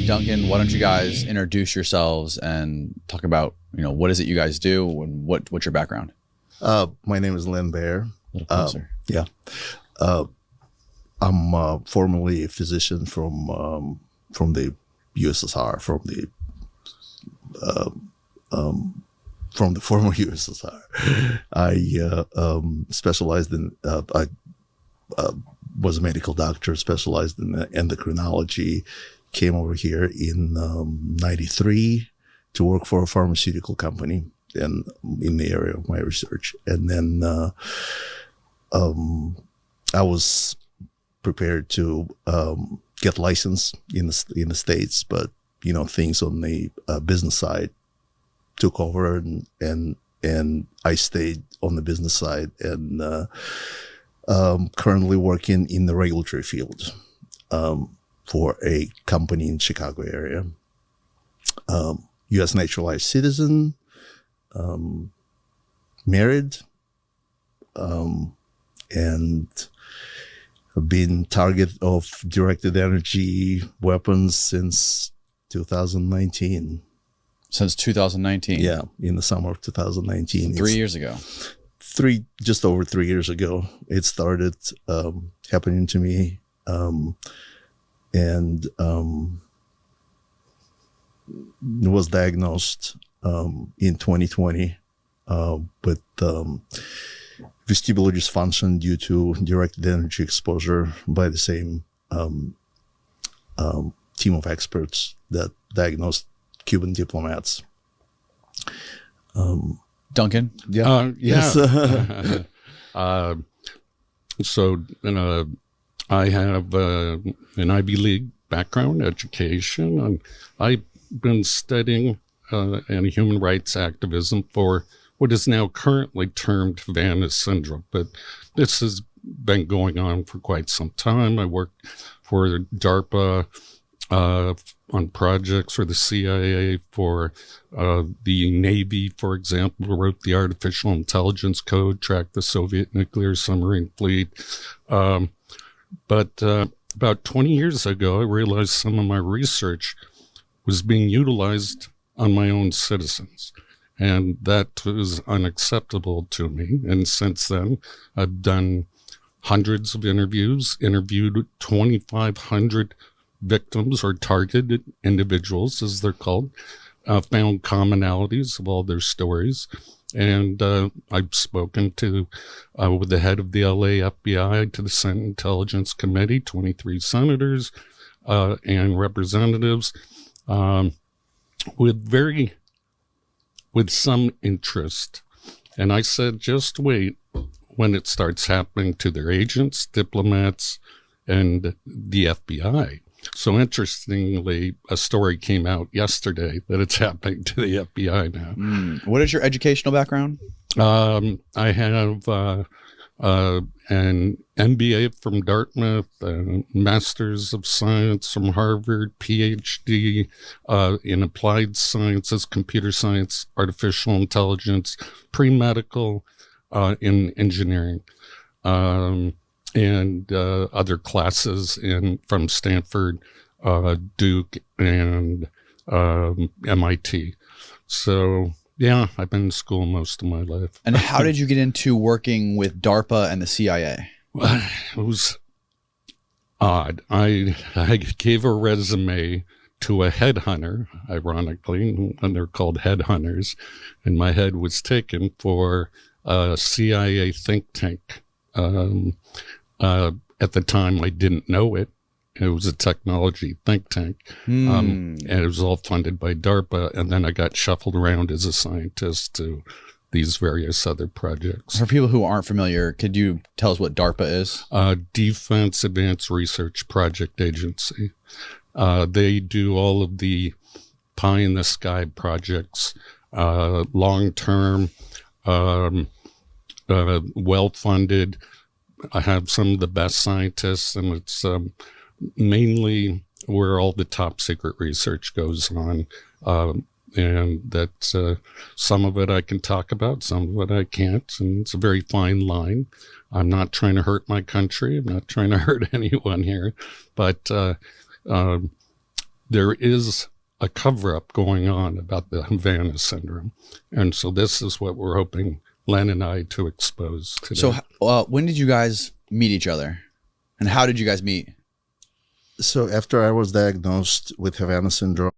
Duncan, why don't you guys introduce yourselves and talk about, what is it you guys do and what's your background? My name is Len Baer. A little closer. I'm formerly a physician from the USSR, from the former USSR. I specialized in. I was a medical doctor, specialized in endocrinology. Came over here in '93 to work for a pharmaceutical company and in the area of my research. And then I was prepared to get licensed in the States, but things on the business side took over, and I stayed on the business side, and currently working in the regulatory field for a company in Chicago area. U.S. naturalized citizen, married, and have been target of directed energy weapons since 2019. Since 2019? Yeah, in the summer of 2019. 3 years ago. Just over 3 years ago, it started happening to me. And was diagnosed in 2020 with vestibular dysfunction due to directed energy exposure by the same team of experts that diagnosed Cuban diplomats. Duncan? Yeah. Yes. So I have an Ivy League background, education, and I've been studying and human rights activism for what is now currently termed Havana syndrome. But this has been going on for quite some time. I worked for DARPA on projects for the CIA, for the Navy, for example, wrote the Artificial Intelligence Code, tracked the Soviet nuclear submarine fleet. But about 20 years ago, I realized some of my research was being utilized on my own citizens. And that was unacceptable to me. And since then, I've done hundreds of interviews, interviewed 2,500 victims or targeted individuals, as they're called, found commonalities of all their stories. And I've spoken to with the head of the LA FBI, to the Senate Intelligence Committee, 23 senators and representatives, with some interest. And I said, just wait when it starts happening to their agents, diplomats, and the FBI. So interestingly, a story came out yesterday that it's happening to the FBI now. What is your educational background? I have an MBA from Dartmouth, a Master's of Science from Harvard, PhD in Applied Sciences, Computer Science, Artificial Intelligence, pre-medical in engineering, and other classes from Stanford, Duke, and MIT. So, yeah, I've been in school most of my life. And how did you get into working with DARPA and the CIA? It was odd. I gave a resume to a headhunter, ironically, and they're called headhunters, and my head was taken for a CIA think tank. At the time, I didn't know it. It was a technology think tank, and it was all funded by DARPA. And then I got shuffled around as a scientist to these various other projects. For people who aren't familiar, could you tell us what DARPA is? Defense Advanced Research Project Agency. They do all of the pie in the sky projects, long-term, well-funded. I have some of the best scientists, and it's mainly where all the top secret research goes on. And that's some of it I can talk about, some of it I can't. And it's a very fine line. I'm not trying to hurt my country. I'm not trying to hurt anyone here. But there is a cover-up going on about the Havana syndrome. And so this is what we're hoping Len and I to expose today. So when did you guys meet each other? And how did you guys meet? So after I was diagnosed with Havana syndrome,